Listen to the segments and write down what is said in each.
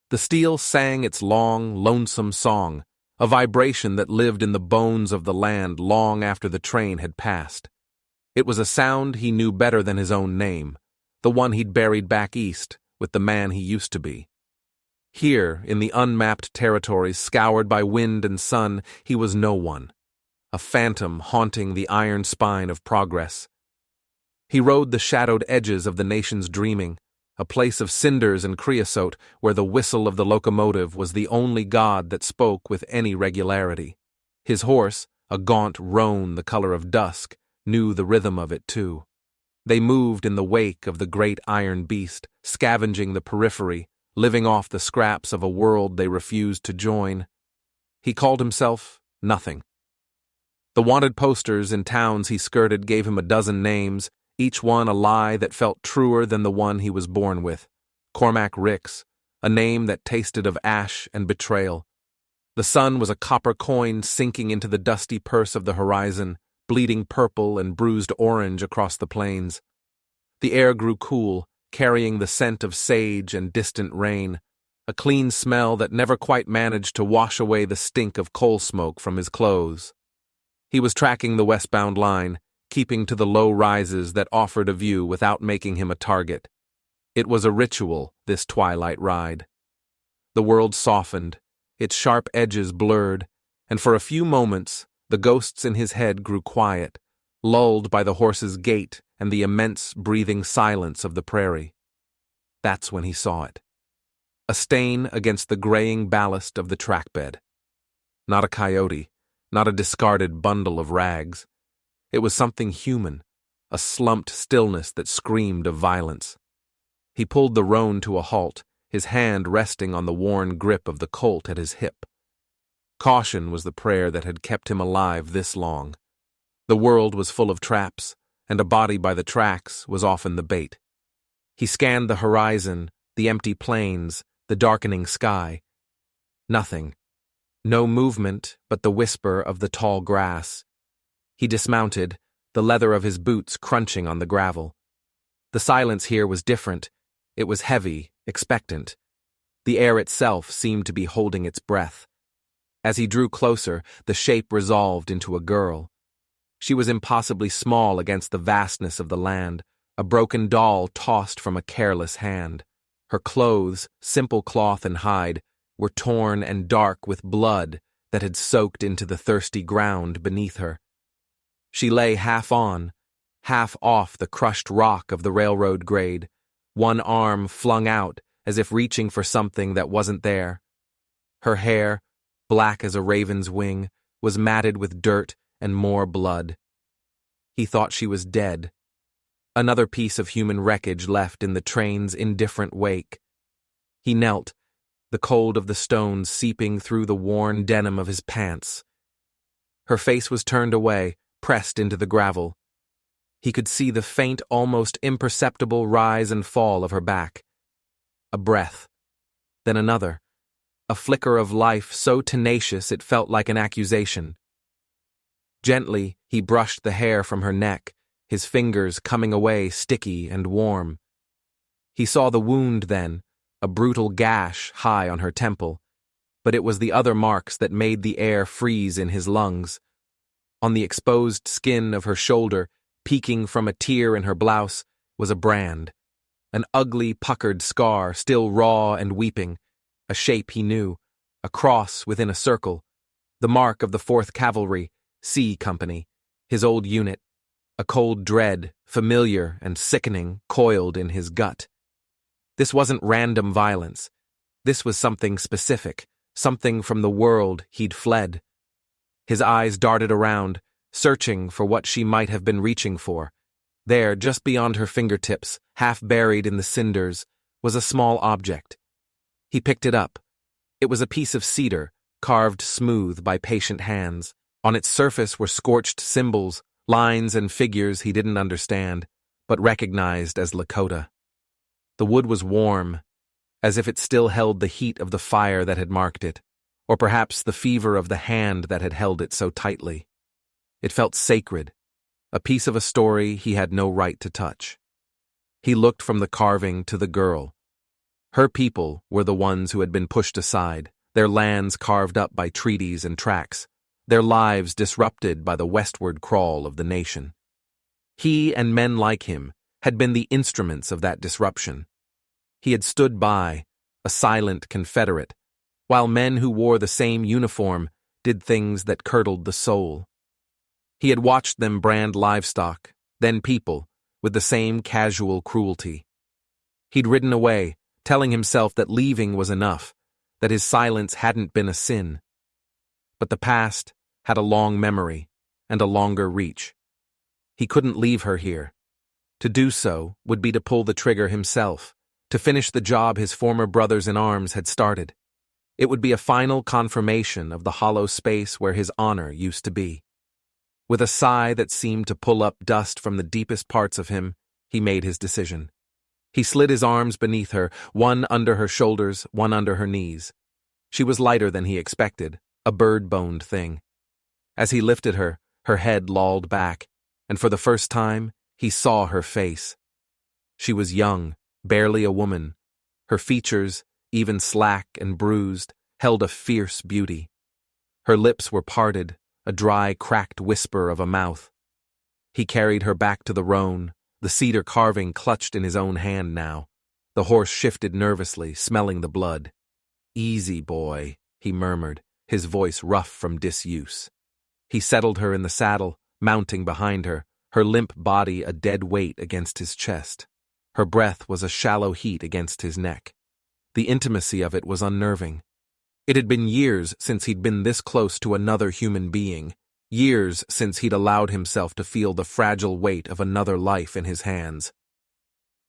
The steel sang its long, lonesome song, a vibration that lived in the bones of the land long after the train had passed. It was a sound he knew better than his own name, the one he'd buried back east with the man he used to be. Here, in the unmapped territories scoured by wind and sun, he was no one, a phantom haunting the iron spine of progress. He rode the shadowed edges of the nation's dreaming, a place of cinders and creosote where the whistle of the locomotive was the only god that spoke with any regularity. His horse, a gaunt roan the color of dusk, knew the rhythm of it too. They moved in the wake of the great iron beast, scavenging the periphery, living off the scraps of a world they refused to join. He called himself Nothing. The wanted posters in towns he skirted gave him a dozen names, each one a lie that felt truer than the one he was born with. Cormac Ricks, a name that tasted of ash and betrayal. The sun was a copper coin sinking into the dusty purse of the horizon, bleeding purple and bruised orange across the plains. The air grew cool, carrying the scent of sage and distant rain, a clean smell that never quite managed to wash away the stink of coal smoke from his clothes. He was tracking the westbound line, keeping to the low rises that offered a view without making him a target. It was a ritual, this twilight ride. The world softened, its sharp edges blurred, and for a few moments the ghosts in his head grew quiet, lulled by the horse's gait and the immense breathing silence of the prairie. That's when he saw it. A stain against the graying ballast of the trackbed. Not a coyote, not a discarded bundle of rags. It was something human, a slumped stillness that screamed of violence. He pulled the roan to a halt, his hand resting on the worn grip of the colt at his hip. Caution was the prayer that had kept him alive this long. The world was full of traps, and a body by the tracks was often the bait. He scanned the horizon, the empty plains, the darkening sky. Nothing. No movement but the whisper of the tall grass. He dismounted, the leather of his boots crunching on the gravel. The silence here was different. It was heavy, expectant. The air itself seemed to be holding its breath. As he drew closer, the shape resolved into a girl. She was impossibly small against the vastness of the land, a broken doll tossed from a careless hand. Her clothes, simple cloth and hide, were torn and dark with blood that had soaked into the thirsty ground beneath her. She lay half on, half off the crushed rock of the railroad grade, one arm flung out as if reaching for something that wasn't there. Her hair, black as a raven's wing, was matted with dirt and more blood. He thought she was dead. Another piece of human wreckage left in the train's indifferent wake. He knelt, the cold of the stones seeping through the worn denim of his pants. Her face was turned away, pressed into the gravel. He could see the faint, almost imperceptible rise and fall of her back. A breath, then another, a flicker of life so tenacious it felt like an accusation. Gently, he brushed the hair from her neck, his fingers coming away sticky and warm. He saw the wound then, a brutal gash high on her temple, but it was the other marks that made the air freeze in his lungs. On the exposed skin of her shoulder, peeking from a tear in her blouse, was a brand, an ugly, puckered scar still raw and weeping, a shape he knew, a cross within a circle, the mark of the 4th Cavalry, C Company, his old unit. A cold dread, familiar and sickening, coiled in his gut. This wasn't random violence. This was something specific, something from the world he'd fled. His eyes darted around, searching for what she might have been reaching for. There, just beyond her fingertips, half buried in the cinders, was a small object. He picked it up. It was a piece of cedar, carved smooth by patient hands. On its surface were scorched symbols, lines and figures he didn't understand, but recognized as Lakota. The wood was warm, as if it still held the heat of the fire that had marked it, or perhaps the fever of the hand that had held it so tightly. It felt sacred, a piece of a story he had no right to touch. He looked from the carving to the girl. Her people were the ones who had been pushed aside, their lands carved up by treaties and tracks, their lives disrupted by the westward crawl of the nation. He and men like him had been the instruments of that disruption. He had stood by, a silent Confederate, while men who wore the same uniform did things that curdled the soul. He had watched them brand livestock, then people, with the same casual cruelty. He'd ridden away, telling himself that leaving was enough, that his silence hadn't been a sin. But the past had a long memory and a longer reach. He couldn't leave her here. To do so would be to pull the trigger himself, to finish the job his former brothers in arms had started. It would be a final confirmation of the hollow space where his honor used to be. With a sigh that seemed to pull up dust from the deepest parts of him, he made his decision. He slid his arms beneath her, one under her shoulders, one under her knees. She was lighter than he expected, a bird-boned thing. As he lifted her, her head lolled back, and for the first time, he saw her face. She was young, barely a woman. Her features, even slack and bruised, held a fierce beauty. Her lips were parted, a dry, cracked whisper of a mouth. He carried her back to the roan, the cedar carving clutched in his own hand now. The horse shifted nervously, smelling the blood. "Easy, boy," he murmured, his voice rough from disuse. He settled her in the saddle, mounting behind her, her limp body a dead weight against his chest. Her breath was a shallow heat against his neck. The intimacy of it was unnerving. It had been years since he'd been this close to another human being, years since he'd allowed himself to feel the fragile weight of another life in his hands.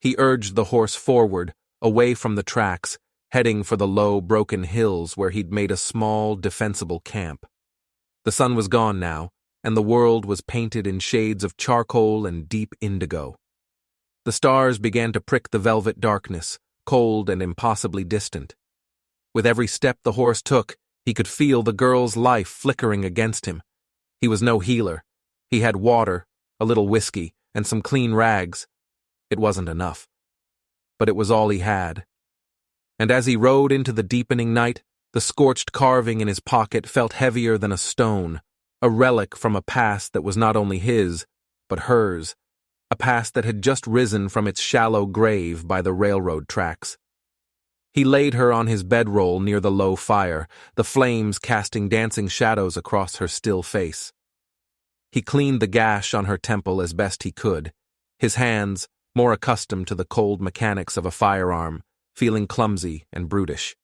He urged the horse forward, away from the tracks, heading for the low, broken hills where he'd made a small, defensible camp. The sun was gone now, and the world was painted in shades of charcoal and deep indigo. The stars began to prick the velvet darkness, cold and impossibly distant. With every step the horse took, he could feel the girl's life flickering against him. He was no healer. He had water, a little whiskey, and some clean rags. It wasn't enough. But it was all he had. And as he rode into the deepening night, the scorched carving in his pocket felt heavier than a stone, a relic from a past that was not only his, but hers, a past that had just risen from its shallow grave by the railroad tracks. He laid her on his bedroll near the low fire, the flames casting dancing shadows across her still face. He cleaned the gash on her temple as best he could, his hands, more accustomed to the cold mechanics of a firearm, feeling clumsy and brutish.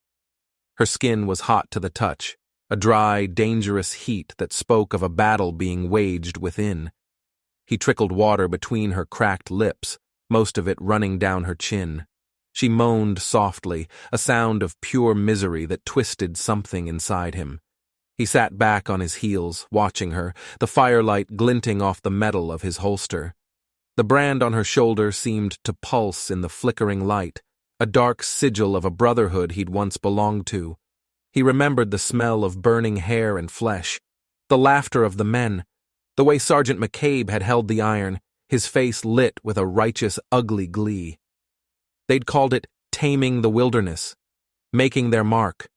Her skin was hot to the touch, a dry, dangerous heat that spoke of a battle being waged within. He trickled water between her cracked lips, most of it running down her chin. She moaned softly, a sound of pure misery that twisted something inside him. He sat back on his heels, watching her, the firelight glinting off the metal of his holster. The brand on her shoulder seemed to pulse in the flickering light, a dark sigil of a brotherhood he'd once belonged to. He remembered the smell of burning hair and flesh, the laughter of the men, the way Sergeant McCabe had held the iron, his face lit with a righteous, ugly glee. They'd called it taming the wilderness, making their mark.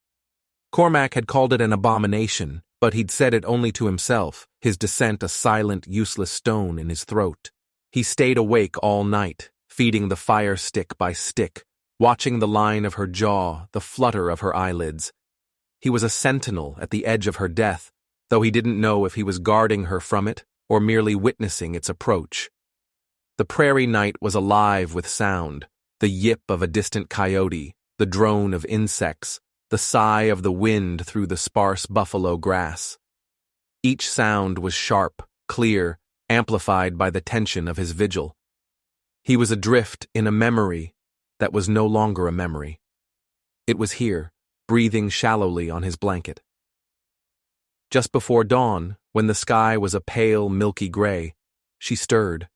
Cormac had called it an abomination, but he'd said it only to himself, his dissent a silent, useless stone in his throat. He stayed awake all night, feeding the fire stick by stick, watching the line of her jaw, the flutter of her eyelids. He was a sentinel at the edge of her death, though he didn't know if he was guarding her from it or merely witnessing its approach. The prairie night was alive with sound, the yip of a distant coyote, the drone of insects, the sigh of the wind through the sparse buffalo grass. Each sound was sharp, clear, amplified by the tension of his vigil. He was adrift in a memory that was no longer a memory. It was here, breathing shallowly on his blanket. Just before dawn, when the sky was a pale, milky gray, she stirred.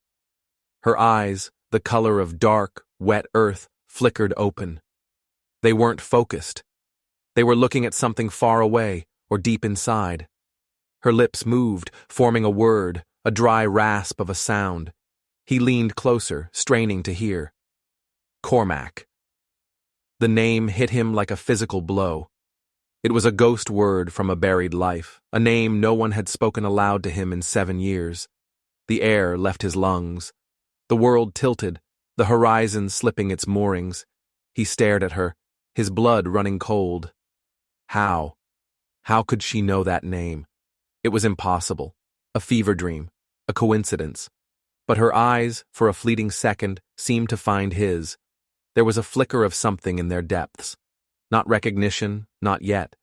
Her eyes, the color of dark, wet earth, flickered open. They weren't focused. They were looking at something far away or deep inside. Her lips moved, forming a word, a dry rasp of a sound. He leaned closer, straining to hear. Cormac. The name hit him like a physical blow. It was a ghost word from a buried life, a name no one had spoken aloud to him in 7 years. The air left his lungs. The world tilted, the horizon slipping its moorings. He stared at her, his blood running cold. How? How could she know that name? It was impossible. A fever dream, a coincidence. But her eyes, for a fleeting second, seemed to find his. There was a flicker of something in their depths. Not recognition, not yet.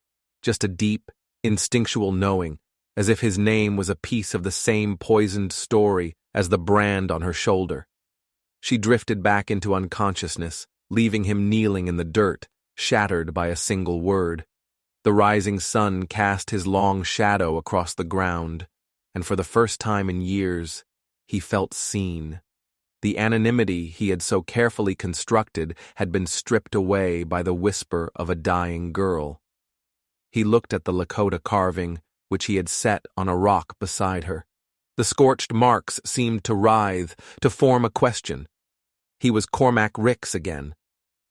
Just a deep, instinctual knowing, as if his name was a piece of the same poisoned story as the brand on her shoulder. She drifted back into unconsciousness, leaving him kneeling in the dirt, shattered by a single word. The rising sun cast his long shadow across the ground, and for the first time in years, he felt seen. The anonymity he had so carefully constructed had been stripped away by the whisper of a dying girl. He looked at the Lakota carving, which he had set on a rock beside her. The scorched marks seemed to writhe, to form a question. He was Cormac Ricks again,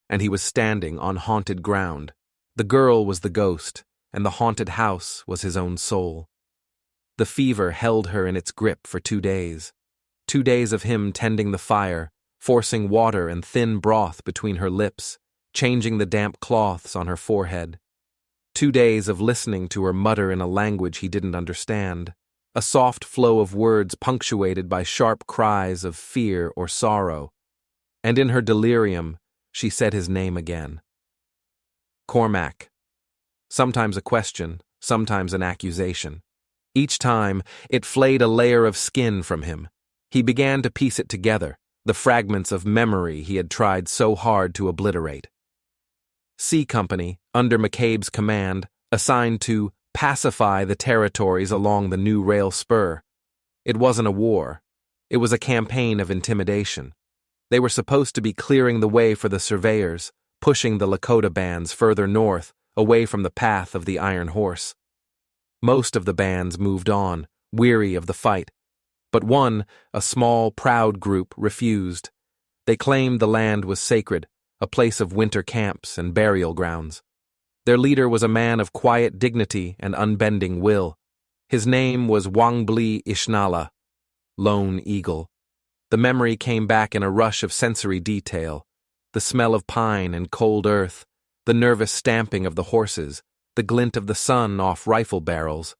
and he was standing on haunted ground. The girl was the ghost, and the haunted house was his own soul. The fever held her in its grip for 2 days. 2 days of him tending the fire, forcing water and thin broth between her lips, changing the damp cloths on her forehead. 2 days of listening to her mutter in a language he didn't understand, a soft flow of words punctuated by sharp cries of fear or sorrow. And in her delirium, she said his name again. Cormac. Sometimes a question, sometimes an accusation. Each time, it flayed a layer of skin from him. He began to piece it together, the fragments of memory he had tried so hard to obliterate. C Company, under McCabe's command, assigned to pacify the territories along the new rail spur. It wasn't a war. It was a campaign of intimidation. They were supposed to be clearing the way for the surveyors, pushing the Lakota bands further north, away from the path of the Iron Horse. Most of the bands moved on, weary of the fight. But one, a small, proud group, refused. They claimed the land was sacred, a place of winter camps and burial grounds. Their leader was a man of quiet dignity and unbending will. His name was Wangbli Ishnala, Lone Eagle. The memory came back in a rush of sensory detail. The smell of pine and cold earth, the nervous stamping of the horses, the glint of the sun off rifle barrels.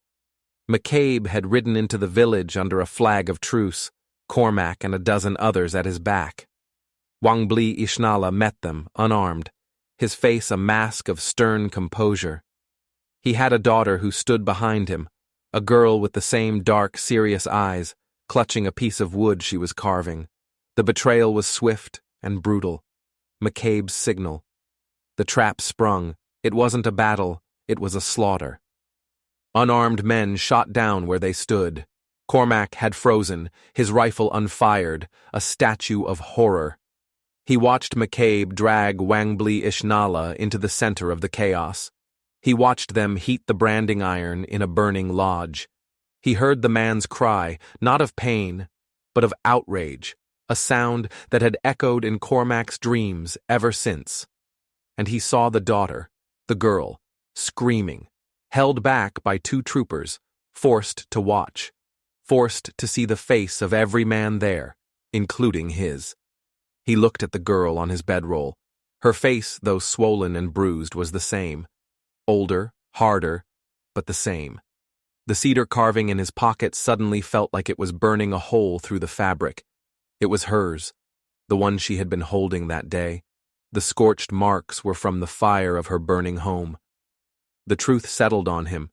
McCabe had ridden into the village under a flag of truce, Cormac and a dozen others at his back. Wangbli Ishnala met them, unarmed, his face a mask of stern composure. He had a daughter who stood behind him, a girl with the same dark, serious eyes, clutching a piece of wood she was carving. The betrayal was swift and brutal. McCabe's signal. The trap sprung. It wasn't a battle, it was a slaughter. Unarmed men shot down where they stood. Cormac had frozen, his rifle unfired, a statue of horror. He watched McCabe drag Wangbli Ishnala into the center of the chaos. He watched them heat the branding iron in a burning lodge. He heard the man's cry, not of pain, but of outrage, a sound that had echoed in Cormac's dreams ever since. And he saw the daughter, the girl, screaming, held back by 2 troopers, forced to watch, forced to see the face of every man there, including his. He looked at the girl on his bedroll. Her face, though swollen and bruised, was the same. Older, harder, but the same. The cedar carving in his pocket suddenly felt like it was burning a hole through the fabric. It was hers, the one she had been holding that day. The scorched marks were from the fire of her burning home. The truth settled on him,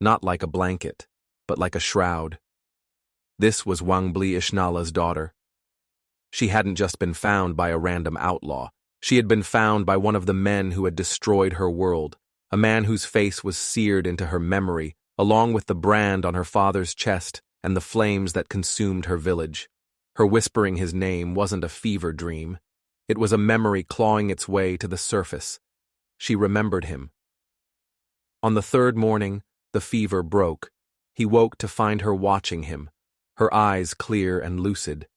not like a blanket, but like a shroud. This was Wangbli Ishnala's daughter. She hadn't just been found by a random outlaw. She had been found by one of the men who had destroyed her world, a man whose face was seared into her memory, along with the brand on her father's chest and the flames that consumed her village. Her whispering his name wasn't a fever dream. It was a memory clawing its way to the surface. She remembered him. On the 3rd morning, the fever broke. He woke to find her watching him, her eyes clear and lucid.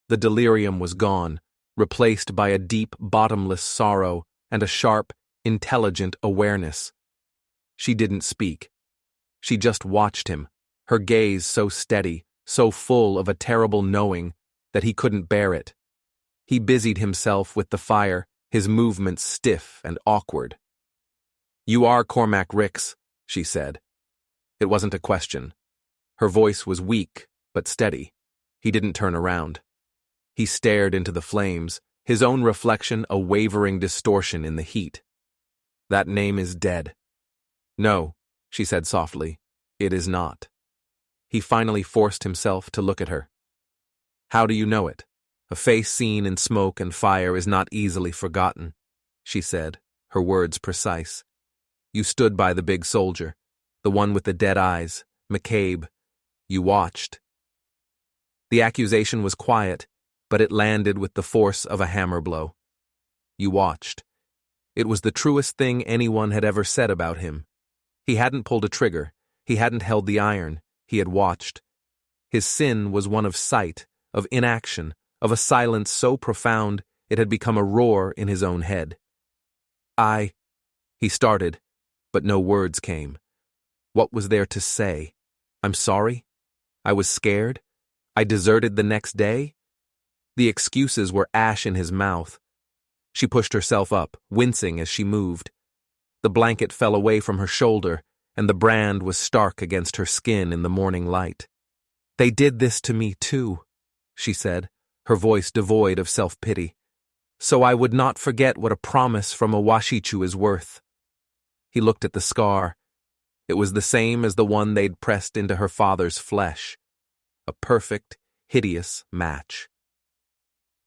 The delirium was gone, replaced by a deep, bottomless sorrow and a sharp, intelligent awareness. She didn't speak. She just watched him, her gaze so steady, so full of a terrible knowing that he couldn't bear it. He busied himself with the fire, his movements stiff and awkward. "You are Cormac Ricks," she said. It wasn't a question. Her voice was weak, but steady. He didn't turn around. He stared into the flames, his own reflection a wavering distortion in the heat. "That name is dead." "No," she said softly, "it is not." He finally forced himself to look at her. "How do you know it? A face seen in smoke and fire is not easily forgotten," she said, her words precise. "You stood by the big soldier, the one with the dead eyes, McCabe. You watched." The accusation was quiet, but it landed with the force of a hammer blow. You watched. It was the truest thing anyone had ever said about him. He hadn't pulled a trigger. He hadn't held the iron. He had watched. His sin was one of sight, of inaction, of a silence so profound it had become a roar in his own head. He started, but no words came. What was there to say? I'm sorry? I was scared? I deserted the next day? The excuses were ash in his mouth. She pushed herself up, wincing as she moved. The blanket fell away from her shoulder, and the brand was stark against her skin in the morning light. "They did this to me too," she said, her voice devoid of self-pity. "So I would not forget what a promise from a Washichu is worth." He looked at the scar. It was the same as the one they'd pressed into her father's flesh. A perfect, hideous match.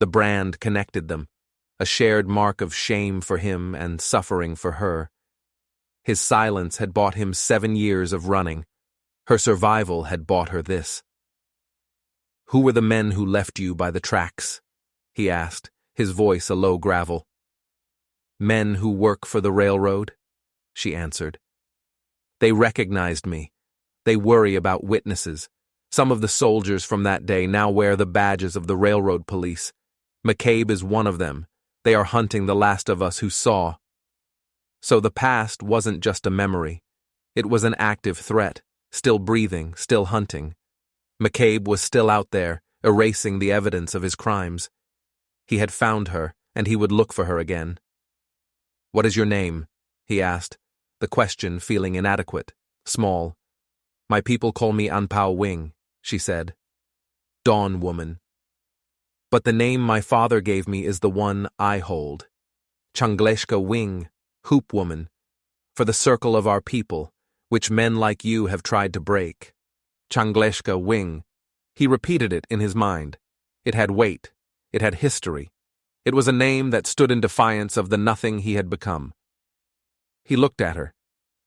The brand connected them, a shared mark of shame for him and suffering for her. His silence had bought him 7 years of running. Her survival had bought her this. "Who were the men who left you by the tracks?" he asked, his voice a low gravel. "Men who work for the railroad," she answered. "They recognized me. They worry about witnesses. Some of the soldiers from that day now wear the badges of the railroad police. McCabe is one of them. They are hunting the last of us who saw." So the past wasn't just a memory. It was an active threat, still breathing, still hunting. McCabe was still out there, erasing the evidence of his crimes. He had found her, and he would look for her again. "What is your name?" he asked, the question feeling inadequate, small. "My people call me Anpao Wing," she said. "Dawn Woman." "But the name my father gave me is the one I hold. Changleshka Wing, Hoop Woman, for the circle of our people, which men like you have tried to break. Changleshka Wing." He repeated it in his mind. It had weight. It had history. It was a name that stood in defiance of the nothing he had become. He looked at her,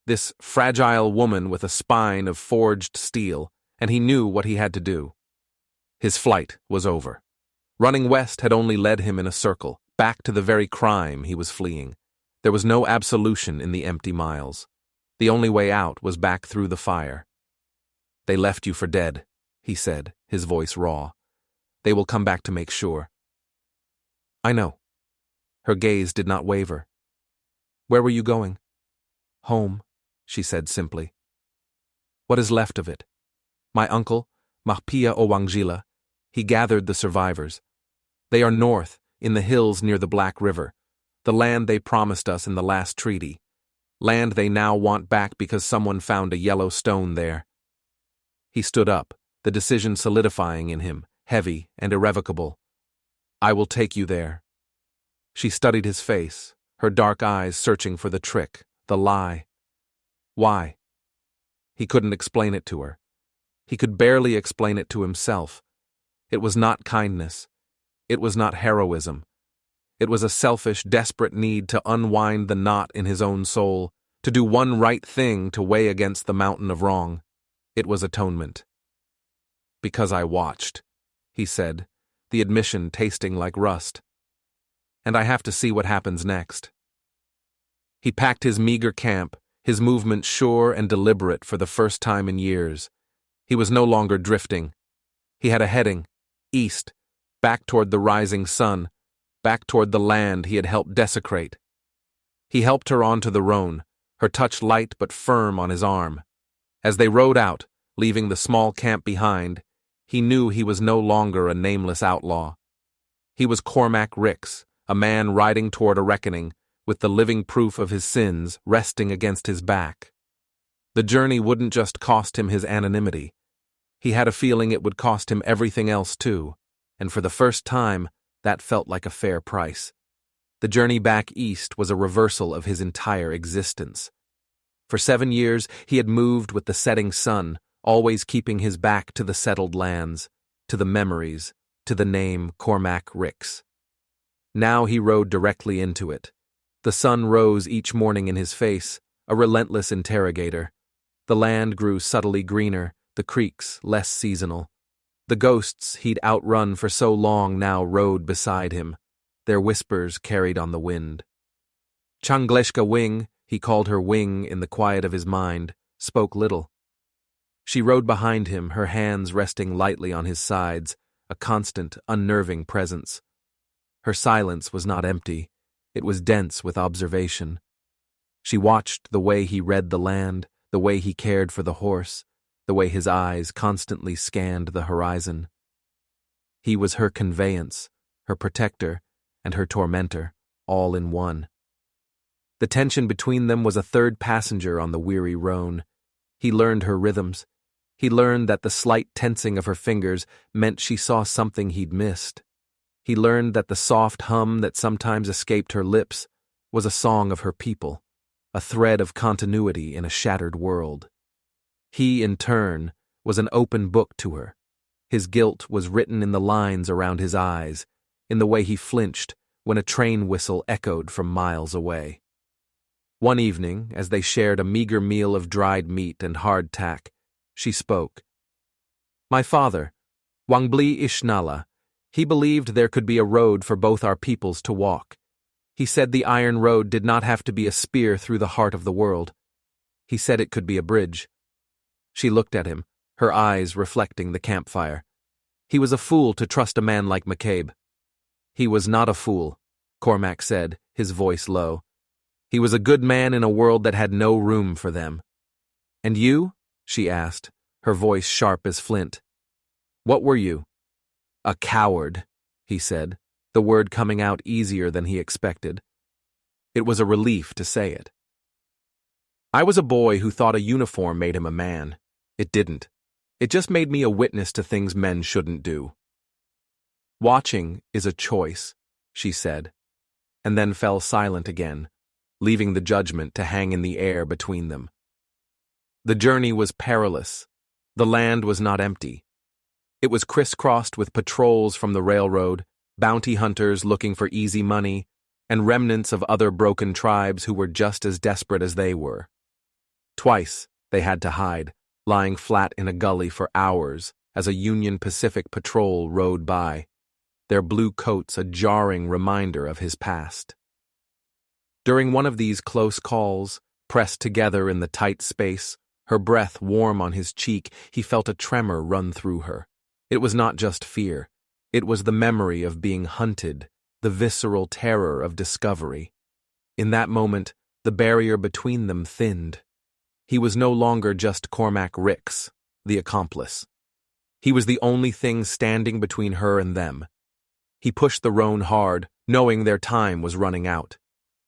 this fragile woman with a spine of forged steel, and he knew what he had to do. His flight was over. Running west had only led him in a circle, back to the very crime he was fleeing. There was no absolution in the empty miles. The only way out was back through the fire. "They left you for dead," he said, his voice raw. "They will come back to make sure." "I know." Her gaze did not waver. "Where were you going?" "Home," she said simply. "What is left of it?" "My uncle, Mahpia Owangila, he gathered the survivors. They are north, in the hills near the Black River, the land they promised us in the last treaty, land they now want back because someone found a yellow stone there." He stood up, the decision solidifying in him, heavy and irrevocable. "I will take you there." She studied his face, her dark eyes searching for the trick, the lie. Why? He couldn't explain it to her. He could barely explain it to himself. It was not kindness. It was not heroism. It was a selfish, desperate need to unwind the knot in his own soul, to do one right thing to weigh against the mountain of wrong. It was atonement. "Because I watched," he said, the admission tasting like rust. "And I have to see what happens next." He packed his meager camp, his movement sure and deliberate for the first time in years. He was no longer drifting. He had a heading, east, back toward the rising sun, back toward the land he had helped desecrate. He helped her onto the roan, her touch light but firm on his arm. As they rode out, leaving the small camp behind, he knew he was no longer a nameless outlaw. He was Cormac Ricks, a man riding toward a reckoning, with the living proof of his sins resting against his back. The journey wouldn't just cost him his anonymity. He had a feeling it would cost him everything else too, and for the first time, that felt like a fair price. The journey back east was a reversal of his entire existence. For 7 years, he had moved with the setting sun, always keeping his back to the settled lands, to the memories, to the name Cormac Ricks. Now he rode directly into it. The sun rose each morning in his face, a relentless interrogator. The land grew subtly greener, the creeks less seasonal. The ghosts he'd outrun for so long now rode beside him, their whispers carried on the wind. Changleshka Wing, he called her Wing in the quiet of his mind, spoke little. She rode behind him, her hands resting lightly on his sides, a constant, unnerving presence. Her silence was not empty, it was dense with observation. She watched the way he read the land, the way he cared for the horse, the way his eyes constantly scanned the horizon. He was her conveyance, her protector, and her tormentor, all in one. The tension between them was a third passenger on the weary roan. He learned her rhythms. He learned that the slight tensing of her fingers meant she saw something he'd missed. He learned that the soft hum that sometimes escaped her lips was a song of her people, a thread of continuity in a shattered world. He, in turn, was an open book to her. His guilt was written in the lines around his eyes, in the way he flinched when a train whistle echoed from miles away. One evening, as they shared a meager meal of dried meat and hardtack, she spoke. "My father, Wangbli Ishnala, he believed there could be a road for both our peoples to walk. He said the iron road did not have to be a spear through the heart of the world. He said it could be a bridge." She looked at him, her eyes reflecting the campfire. He was a fool to trust a man like McCabe. "He was not a fool," Cormac said, his voice low. "He was a good man in a world that had no room for them." "And you?" she asked, her voice sharp as flint. "What were you?" "A coward," he said, the word coming out easier than he expected. It was a relief to say it. "I was a boy who thought a uniform made him a man. It didn't. It just made me a witness to things men shouldn't do." "Watching is a choice," she said, and then fell silent again, leaving the judgment to hang in the air between them. The journey was perilous. The land was not empty. It was crisscrossed with patrols from the railroad, bounty hunters looking for easy money, and remnants of other broken tribes who were just as desperate as they were. Twice they had to hide, lying flat in a gully for hours as a Union Pacific patrol rode by, their blue coats a jarring reminder of his past. During one of these close calls, pressed together in the tight space, her breath warm on his cheek, he felt a tremor run through her. It was not just fear. It was the memory of being hunted, the visceral terror of discovery. In that moment, the barrier between them thinned. He was no longer just Cormac Ricks, the accomplice. He was the only thing standing between her and them. He pushed the roan hard, knowing their time was running out.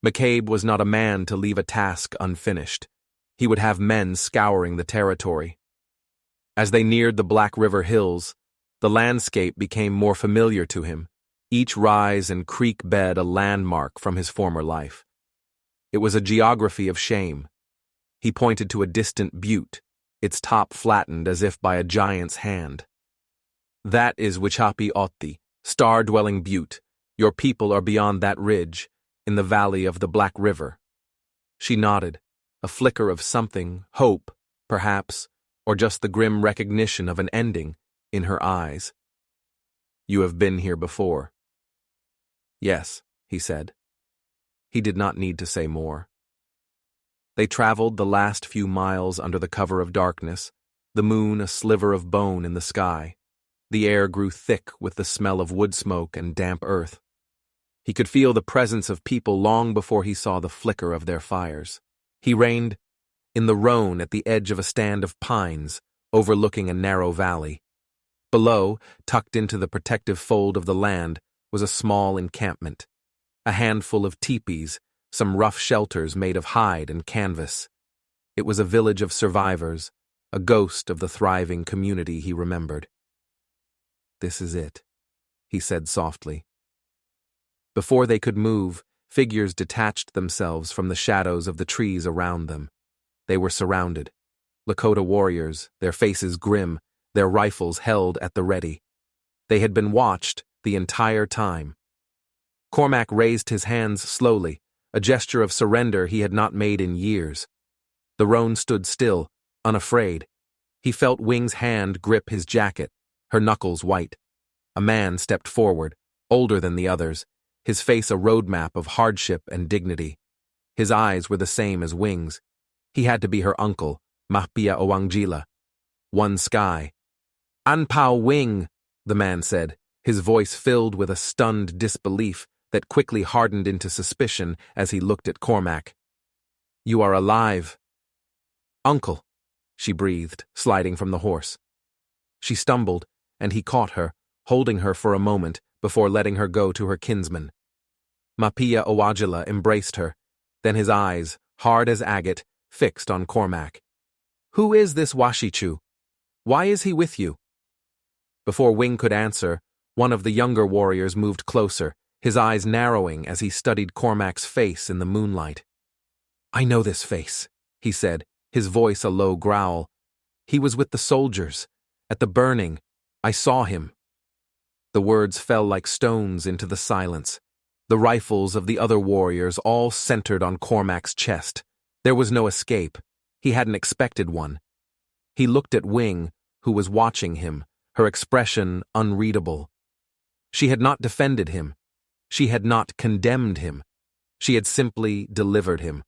McCabe was not a man to leave a task unfinished. He would have men scouring the territory. As they neared the Black River Hills, the landscape became more familiar to him, each rise and creek bed a landmark from his former life. It was a geography of shame. He pointed to a distant butte, its top flattened as if by a giant's hand. "That is Wichapi Otti, star-dwelling butte. Your people are beyond that ridge, in the valley of the Black River." She nodded, a flicker of something, hope, perhaps, or just the grim recognition of an ending, in her eyes. "You have been here before." "Yes," he said. He did not need to say more. They traveled the last few miles under the cover of darkness, the moon a sliver of bone in the sky. The air grew thick with the smell of wood smoke and damp earth. He could feel the presence of people long before he saw the flicker of their fires. He reined in the roan at the edge of a stand of pines, overlooking a narrow valley. Below, tucked into the protective fold of the land, was a small encampment. A handful of teepees, some rough shelters made of hide and canvas. It was a village of survivors, a ghost of the thriving community he remembered. "This is it," he said softly. Before they could move, figures detached themselves from the shadows of the trees around them. They were surrounded. Lakota warriors, their faces grim, their rifles held at the ready. They had been watched the entire time. Cormac raised his hands slowly, a gesture of surrender he had not made in years. The roan stood still, unafraid. He felt Wing's hand grip his jacket, her knuckles white. A man stepped forward, older than the others, his face a roadmap of hardship and dignity. His eyes were the same as Wing's. He had to be her uncle, Mahpia Owangjila. One sky. "Anpao Wing," the man said, his voice filled with a stunned disbelief that quickly hardened into suspicion as he looked at Cormac. "You are alive." "Uncle," she breathed, sliding from the horse. She stumbled, and he caught her, holding her for a moment before letting her go to her kinsman. Mahpia Owangjila embraced her, then his eyes, hard as agate, fixed on Cormac. "Who is this Washichu? Why is he with you?" Before Wing could answer, one of the younger warriors moved closer, his eyes narrowing as he studied Cormac's face in the moonlight. "I know this face," he said, his voice a low growl. "He was with the soldiers. At the burning, I saw him." The words fell like stones into the silence. The rifles of the other warriors all centered on Cormac's chest. There was no escape. He hadn't expected one. He looked at Wing, who was watching him, her expression unreadable. She had not defended him. She had not condemned him. She had simply delivered him.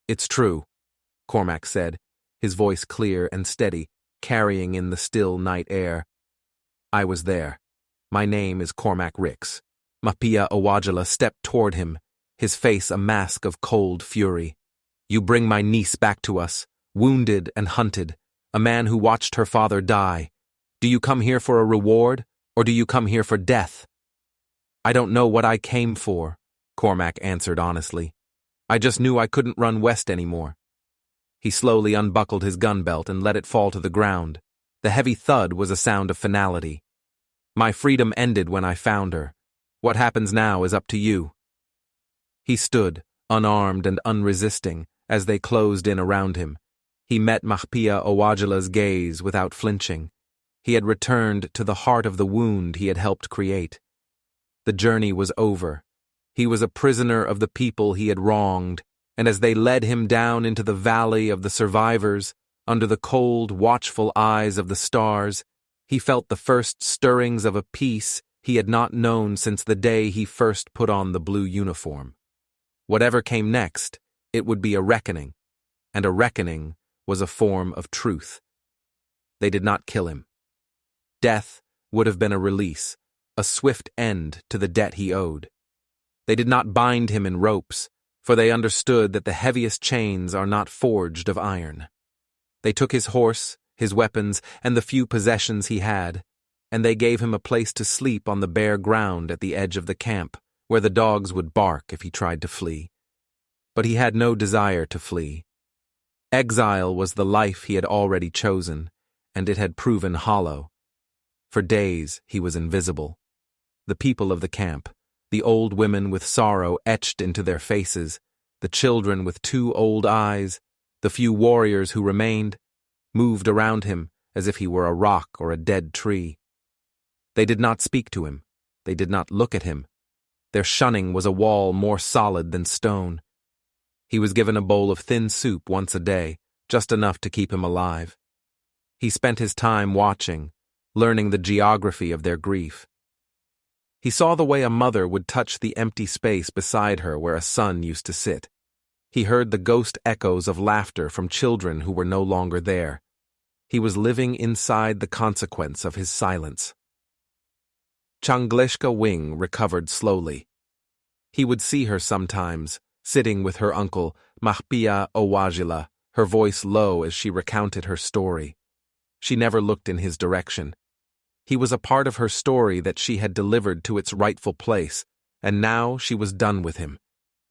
"It's true," Cormac said, his voice clear and steady, carrying in the still night air. "I was there. My name is Cormac Ricks." Mahpia Owangjila stepped toward him, his face a mask of cold fury. "You bring my niece back to us, wounded and hunted, a man who watched her father die. Do you come here for a reward, or do you come here for death?" "I don't know what I came for," Cormac answered honestly. "I just knew I couldn't run west anymore." He slowly unbuckled his gun belt and let it fall to the ground. The heavy thud was a sound of finality. "My freedom ended when I found her. What happens now is up to you." He stood, unarmed and unresisting, as they closed in around him. He met Mahpia Owangjila's gaze without flinching. He had returned to the heart of the wound he had helped create. The journey was over. He was a prisoner of the people he had wronged, and as they led him down into the valley of the survivors, under the cold, watchful eyes of the stars, he felt the first stirrings of a peace he had not known since the day he first put on the blue uniform. Whatever came next, it would be a reckoning, and a reckoning was a form of truth. They did not kill him. Death would have been a release, a swift end to the debt he owed. They did not bind him in ropes, for they understood that the heaviest chains are not forged of iron. They took his horse, his weapons, and the few possessions he had, and they gave him a place to sleep on the bare ground at the edge of the camp, where the dogs would bark if he tried to flee. But he had no desire to flee. Exile was the life he had already chosen, and it had proven hollow. For days he was invisible. The people of the camp, the old women with sorrow etched into their faces, the children with 2 old eyes, the few warriors who remained, moved around him as if he were a rock or a dead tree. They did not speak to him. They did not look at him. Their shunning was a wall more solid than stone. He was given a bowl of thin soup once a day, just enough to keep him alive. He spent his time watching, learning the geography of their grief. He saw the way a mother would touch the empty space beside her where a son used to sit. He heard the ghost echoes of laughter from children who were no longer there. He was living inside the consequence of his silence. Changleshka Wing recovered slowly. He would see her sometimes, sitting with her uncle, Mahpia Owajila, her voice low as she recounted her story. She never looked in his direction. He was a part of her story that she had delivered to its rightful place, and now she was done with him.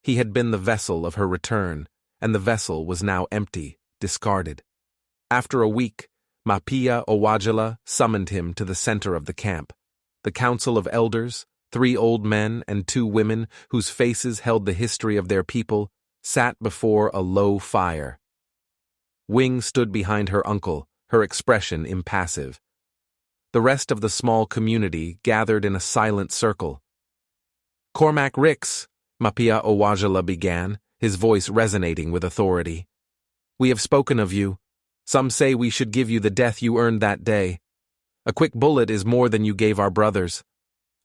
He had been the vessel of her return, and the vessel was now empty, discarded. After a week, Mahpia Owajila summoned him to the center of the camp. The council of elders, 3 old men and 2 women whose faces held the history of their people, sat before a low fire. Wing stood behind her uncle, her expression impassive. The rest of the small community gathered in a silent circle. "Cormac Ricks," Mahpia Owajila began, his voice resonating with authority. "We have spoken of you. Some say we should give you the death you earned that day. A quick bullet is more than you gave our brothers.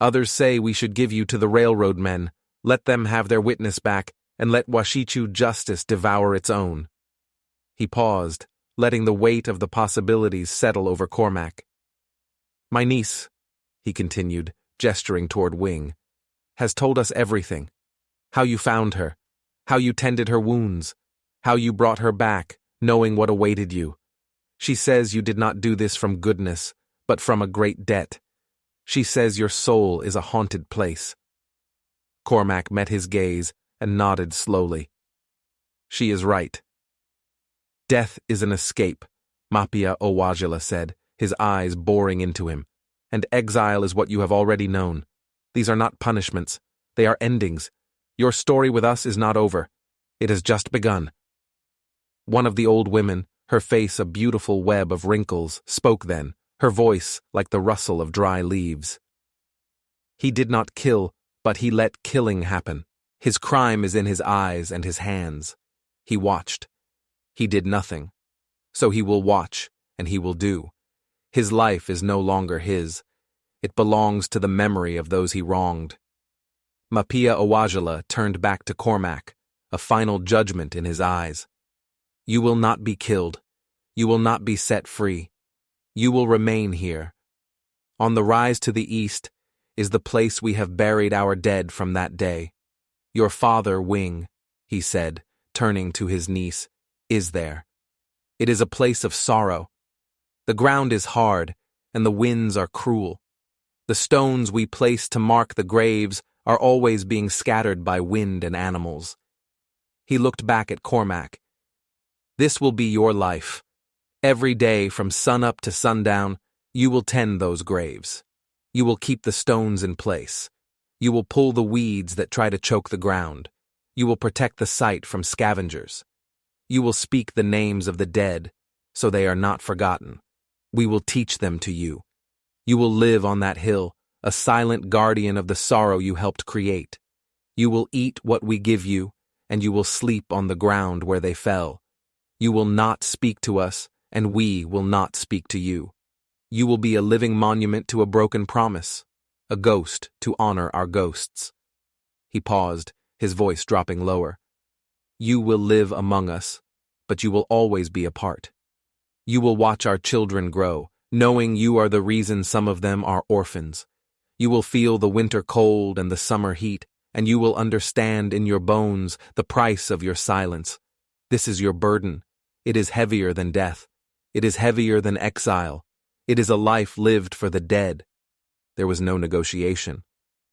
Others say we should give you to the railroad men, let them have their witness back, and let Washichu justice devour its own." He paused, letting the weight of the possibilities settle over Cormac. "My niece," he continued, gesturing toward Wing, "has told us everything. How you found her, how you tended her wounds, how you brought her back, knowing what awaited you. She says you did not do this from goodness, but from a great debt. She says your soul is a haunted place." Cormac met his gaze and nodded slowly. "She is right." "Death is an escape," Mahpia Owajila said, his eyes boring into him. "And exile is what you have already known. These are not punishments. They are endings. Your story with us is not over. It has just begun." One of the old women, her face a beautiful web of wrinkles, spoke then, her voice like the rustle of dry leaves. "He did not kill, but he let killing happen. His crime is in his eyes and his hands. He watched. He did nothing. So he will watch, and he will do. His life is no longer his. It belongs to the memory of those he wronged." Mahpia Owajila turned back to Cormac, a final judgment in his eyes. "You will not be killed. You will not be set free. You will remain here. On the rise to the east is the place we have buried our dead from that day. Your father, Wing," he said, turning to his niece, "is there. It is a place of sorrow. The ground is hard, and the winds are cruel. The stones we place to mark the graves are always being scattered by wind and animals." He looked back at Cormac. "This will be your life. Every day from sunup to sundown, you will tend those graves. You will keep the stones in place. You will pull the weeds that try to choke the ground. You will protect the site from scavengers. You will speak the names of the dead, so they are not forgotten. We will teach them to you. You will live on that hill, a silent guardian of the sorrow you helped create. You will eat what we give you, and you will sleep on the ground where they fell. You will not speak to us, and we will not speak to you. You will be a living monument to a broken promise, a ghost to honor our ghosts." He paused, his voice dropping lower. "You will live among us, but you will always be apart. You will watch our children grow, knowing you are the reason some of them are orphans. You will feel the winter cold and the summer heat, and you will understand in your bones the price of your silence. This is your burden. It is heavier than death. It is heavier than exile. It is a life lived for the dead." There was no negotiation.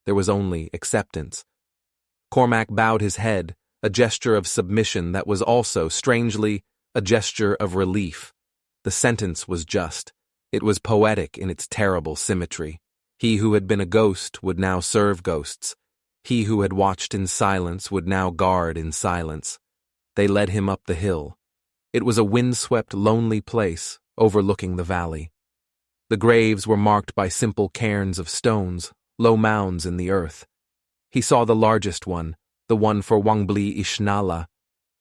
There was only acceptance. Cormac bowed his head, a gesture of submission that was also, strangely, a gesture of relief. The sentence was just. It was poetic in its terrible symmetry. He who had been a ghost would now serve ghosts. He who had watched in silence would now guard in silence. They led him up the hill. It was a windswept, lonely place, overlooking the valley. The graves were marked by simple cairns of stones, low mounds in the earth. He saw the largest one, the one for Wangbli Ishnala.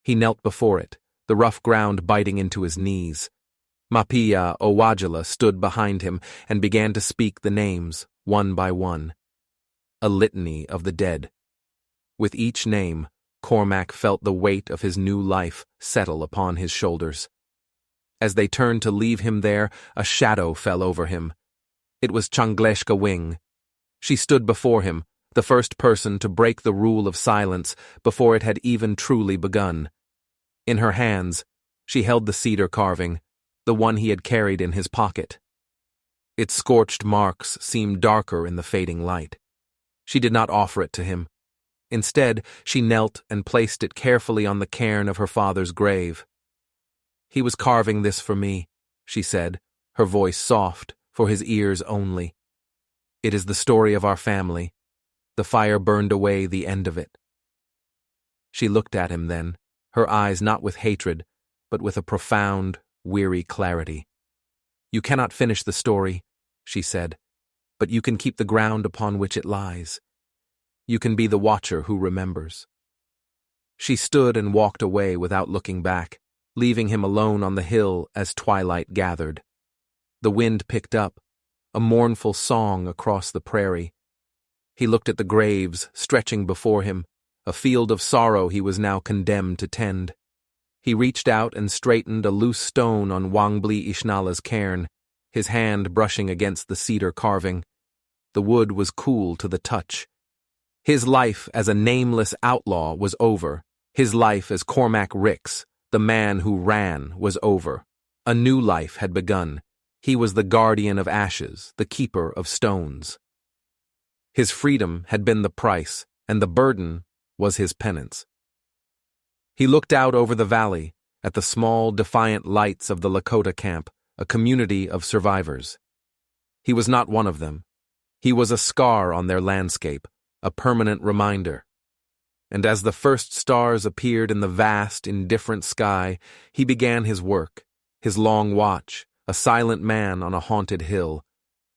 He knelt before it, the rough ground biting into his knees. Mahpia Owajila stood behind him and began to speak the names, one by one. A litany of the dead. With each name, Cormac felt the weight of his new life settle upon his shoulders. As they turned to leave him there, a shadow fell over him. It was Changleshka Wing. She stood before him, the first person to break the rule of silence before it had even truly begun. In her hands, she held the cedar carving, the one he had carried in his pocket. Its scorched marks seemed darker in the fading light. She did not offer it to him. Instead, she knelt and placed it carefully on the cairn of her father's grave. "He was carving this for me," she said, her voice soft, for his ears only. "It is the story of our family. The fire burned away the end of it." She looked at him then, her eyes not with hatred, but with a profound, weary clarity. "You cannot finish the story," she said, "but you can keep the ground upon which it lies. You can be the watcher who remembers." She stood and walked away without looking back, leaving him alone on the hill as twilight gathered. The wind picked up, a mournful song across the prairie. He looked at the graves stretching before him, a field of sorrow he was now condemned to tend. He reached out and straightened a loose stone on Wangbli Ishnala's cairn, his hand brushing against the cedar carving. The wood was cool to the touch. His life as a nameless outlaw was over. His life as Cormac Ricks, the man who ran, was over. A new life had begun. He was the guardian of ashes, the keeper of stones. His freedom had been the price, and the burden was his penance. He looked out over the valley, at the small, defiant lights of the Lakota camp, a community of survivors. He was not one of them. He was a scar on their landscape, a permanent reminder. And as the first stars appeared in the vast, indifferent sky, he began his work, his long watch, a silent man on a haunted hill,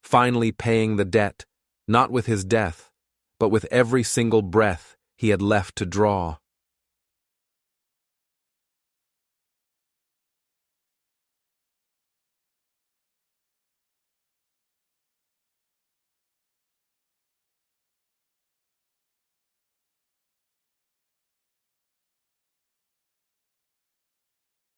finally paying the debt, not with his death, but with every single breath he had left to draw.